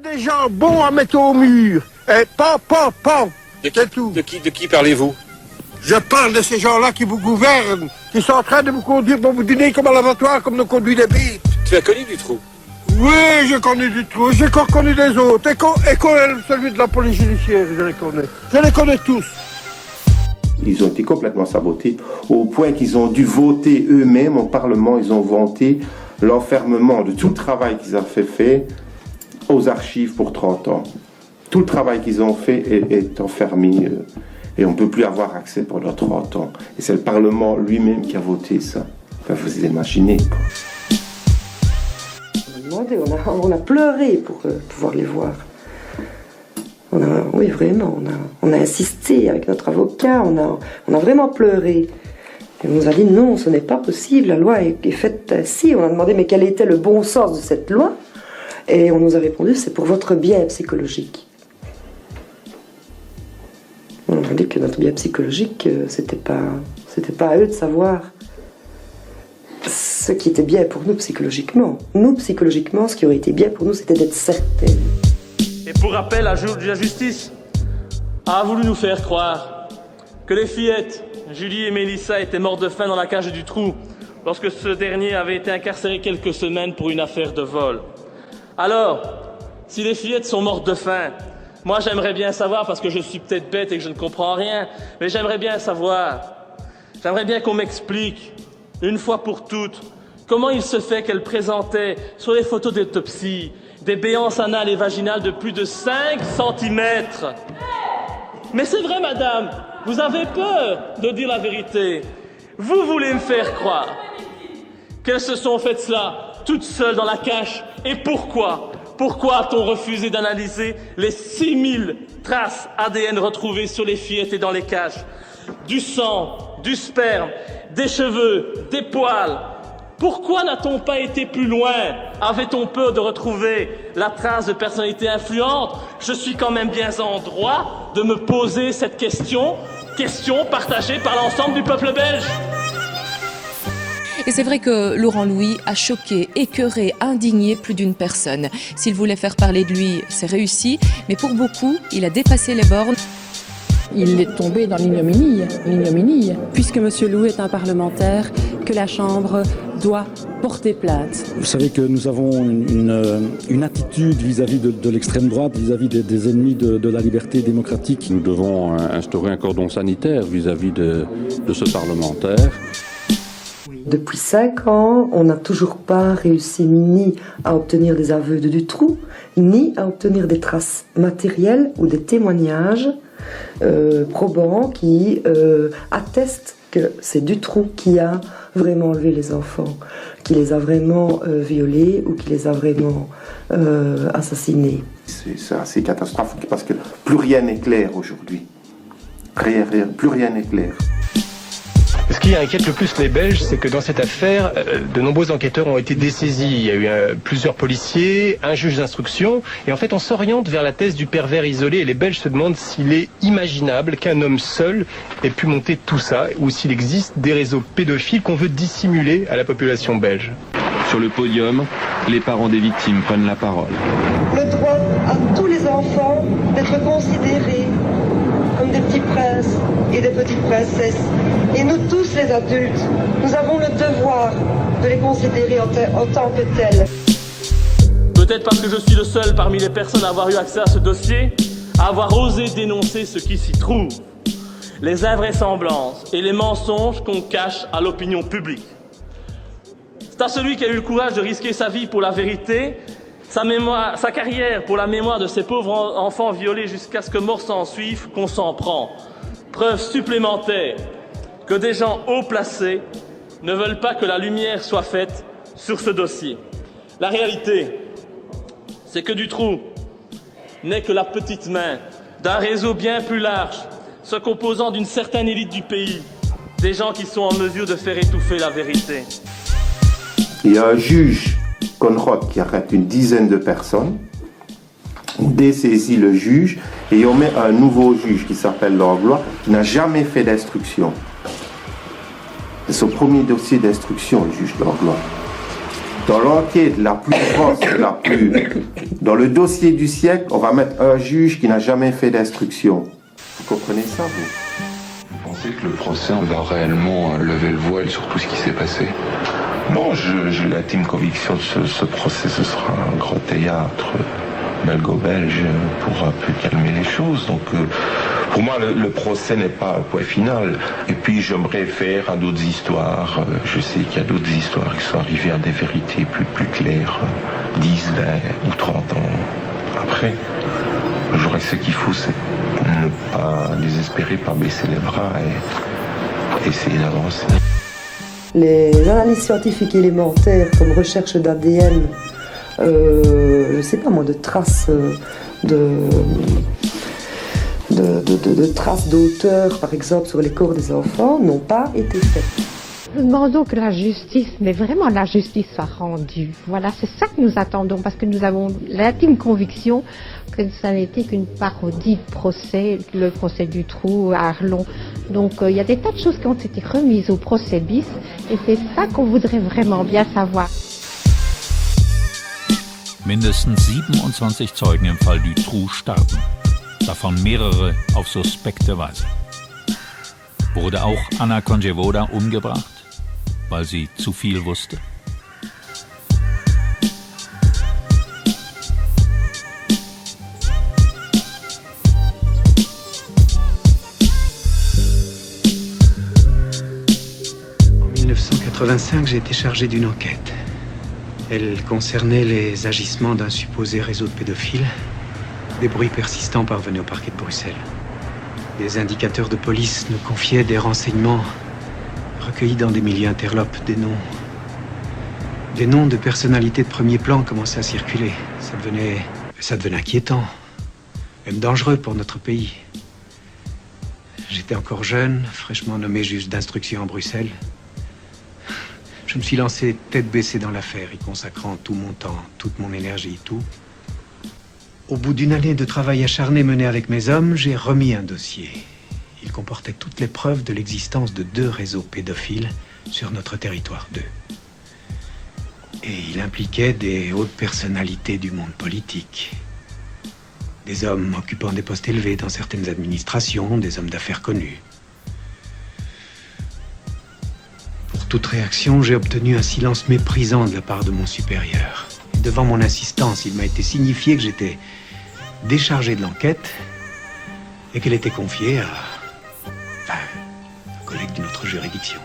Des gens bons à mettre au mur. Et pan. C'est tout. De qui parlez-vous? Je parle de ces gens-là qui vous gouvernent, qui sont en train de vous conduire pour vous dîner comme à l'abattoir, comme nous conduit les bêtes. Tu as connu Dutroux? Oui, je connais Dutroux, j'ai connu des autres. Et celui de la police judiciaire, je les connais. Je les connais tous. Ils ont été complètement sabotés, au point qu'ils ont dû voter eux-mêmes au Parlement. Ils ont voté l'enfermement de tout le travail qu'ils avaient fait aux archives pour 30 ans. Tout le travail qu'ils ont fait est enfermé et on ne peut plus avoir accès pendant 30 ans. Et c'est le Parlement lui-même qui a voté ça. Enfin, vous imaginez, quoi. On a pleuré pour pouvoir les voir. Oui, vraiment, on a insisté avec notre avocat, on a vraiment pleuré. Et on nous a dit non, ce n'est pas possible, la loi est faite ainsi. On a demandé mais quel était le bon sens de cette loi? Et on nous a répondu c'est pour votre bien psychologique. On a dit que notre bien psychologique, c'était pas à eux de savoir ce qui était bien pour nous psychologiquement. Nous, psychologiquement, ce qui aurait été bien pour nous, c'était d'être certaines. Et pour rappel, la justice a voulu nous faire croire que les fillettes, Julie et Mélissa, étaient mortes de faim dans la cage du Trou lorsque ce dernier avait été incarcéré quelques semaines pour une affaire de vol. Alors, si les fillettes sont mortes de faim, moi j'aimerais bien savoir, parce que je suis peut-être bête et que je ne comprends rien, mais j'aimerais bien savoir, j'aimerais bien qu'on m'explique, une fois pour toutes, comment il se fait qu'elle présentait sur les photos d'autopsie des béances anales et vaginales de plus de 5 cm. Mais c'est vrai, madame, vous avez peur de dire la vérité. Vous voulez me faire croire qu'elles se sont faites cela toutes seules dans la cache. Et pourquoi? Pourquoi a-t-on refusé d'analyser les 6000 traces ADN retrouvées sur les fillettes et dans les caches? Du sang, du sperme, des cheveux, des poils. Pourquoi n'a-t-on pas été plus loin? Avait-on peur de retrouver la trace de personnalité influente? Je suis quand même bien en droit de me poser cette question partagée par l'ensemble du peuple belge. Et c'est vrai que Laurent Louis a choqué, écœuré, indigné plus d'une personne. S'il voulait faire parler de lui, c'est réussi, mais pour beaucoup, il a dépassé les bornes. Il est tombé dans l'ignominie, puisque M. Louis est un parlementaire, que la Chambre doit porter plainte. Vous savez que nous avons une attitude vis-à-vis de l'extrême droite, vis-à-vis des ennemis de la liberté démocratique. Nous devons instaurer un cordon sanitaire vis-à-vis de ce parlementaire. Depuis 5 ans, on n'a toujours pas réussi ni à obtenir des aveux de Dutroux, ni à obtenir des traces matérielles ou des témoignages probants qui attestent que c'est Dutroux qui a vraiment enlevé les enfants, qui les a vraiment violés ou qui les a vraiment assassinés. C'est assez catastrophique parce que plus rien n'est clair aujourd'hui. Plus rien n'est clair. Ce qui inquiète le plus les Belges, c'est que dans cette affaire, de nombreux enquêteurs ont été dessaisis. Il y a eu plusieurs policiers, un juge d'instruction, et en fait on s'oriente vers la thèse du pervers isolé, et les Belges se demandent s'il est imaginable qu'un homme seul ait pu monter tout ça, ou s'il existe des réseaux pédophiles qu'on veut dissimuler à la population belge. Sur le podium, les parents des victimes prennent la parole. Le droit à tous les enfants d'être considérés comme des petits princes et des petites princesses. Et nous tous les adultes, nous avons le devoir de les considérer en tant que tels. Peut-être parce que je suis le seul parmi les personnes à avoir eu accès à ce dossier, à avoir osé dénoncer ce qui s'y trouve. Les invraisemblances et les mensonges qu'on cache à l'opinion publique. C'est à celui qui a eu le courage de risquer sa vie pour la vérité, sa carrière pour la mémoire de ces pauvres enfants violés jusqu'à ce que mort s'en suive, qu'on s'en prend. Preuve supplémentaire que des gens haut placés ne veulent pas que la lumière soit faite sur ce dossier. La réalité, c'est que Dutroux n'est que la petite main d'un réseau bien plus large, se composant d'une certaine élite du pays, des gens qui sont en mesure de faire étouffer la vérité. Il y a un juge, Conrad, qui arrête une dizaine de personnes, on dessaisit le juge et on met un nouveau juge qui s'appelle Langlois, qui n'a jamais fait d'instruction. C'est son premier dossier d'instruction, le juge Langlois. Dans l'enquête la plus grosse, dans le dossier du siècle, on va mettre un juge qui n'a jamais fait d'instruction. Vous comprenez ça, vous? Vous pensez que le procès va réellement lever le voile sur tout ce qui s'est passé? Non, j'ai l'intime conviction que ce procès, ce sera un grand théâtre belgo-belge pour un peu calmer les choses. Donc, pour moi, le procès n'est pas un point final. Et puis, je me réfère à d'autres histoires. Je sais qu'il y a d'autres histoires qui sont arrivées à des vérités plus claires, 10, 20 ou 30 ans après. Je dirais que ce qu'il faut, c'est ne pas désespérer, pas baisser les bras et essayer d'avancer. Les analyses scientifiques élémentaires comme recherche d'ADN, je sais pas moi, de traces de traces d'auteur, par exemple, sur les corps des enfants, n'ont pas été faites. Nous demandons que la justice, mais vraiment la justice soit rendue. Voilà, c'est ça que nous attendons, parce que nous avons l'intime conviction que ça n'était qu'une parodie de procès, le procès du trou à Arlon. Donc il y a des tas de choses qui ont été remises au procès bis, et c'est ça qu'on voudrait vraiment bien savoir. Mindestens 27 Zeugen im Fall Dutroux starben, davon mehrere auf suspekte Weise. Wurde auch Anna Konjevoda umgebracht, weil sie zu viel wusste? En 1985, j'ai été chargé d'une enquête. Elle concernait les agissements d'un supposé réseau de pédophiles. Des bruits persistants parvenaient au parquet de Bruxelles. Des indicateurs de police nous confiaient des renseignements recueillis dans des milieux interlopes, des noms de personnalités de premier plan commençaient à circuler. Ça devenait inquiétant, même dangereux pour notre pays. J'étais encore jeune, fraîchement nommé juge d'instruction à Bruxelles. Je me suis lancé tête baissée dans l'affaire, y consacrant tout mon temps, toute mon énergie, tout. Au bout d'une année de travail acharné mené avec mes hommes, j'ai remis un dossier. Il comportait toutes les preuves de l'existence de 2 réseaux pédophiles sur notre territoire 2. Et il impliquait des hautes personnalités du monde politique. Des hommes occupant des postes élevés dans certaines administrations, des hommes d'affaires connus. Pour toute réaction, j'ai obtenu un silence méprisant de la part de mon supérieur. Et devant mon insistance, il m'a été signifié que j'étais déchargé de l'enquête et qu'elle était confiée à un collègue d'une autre juridiction.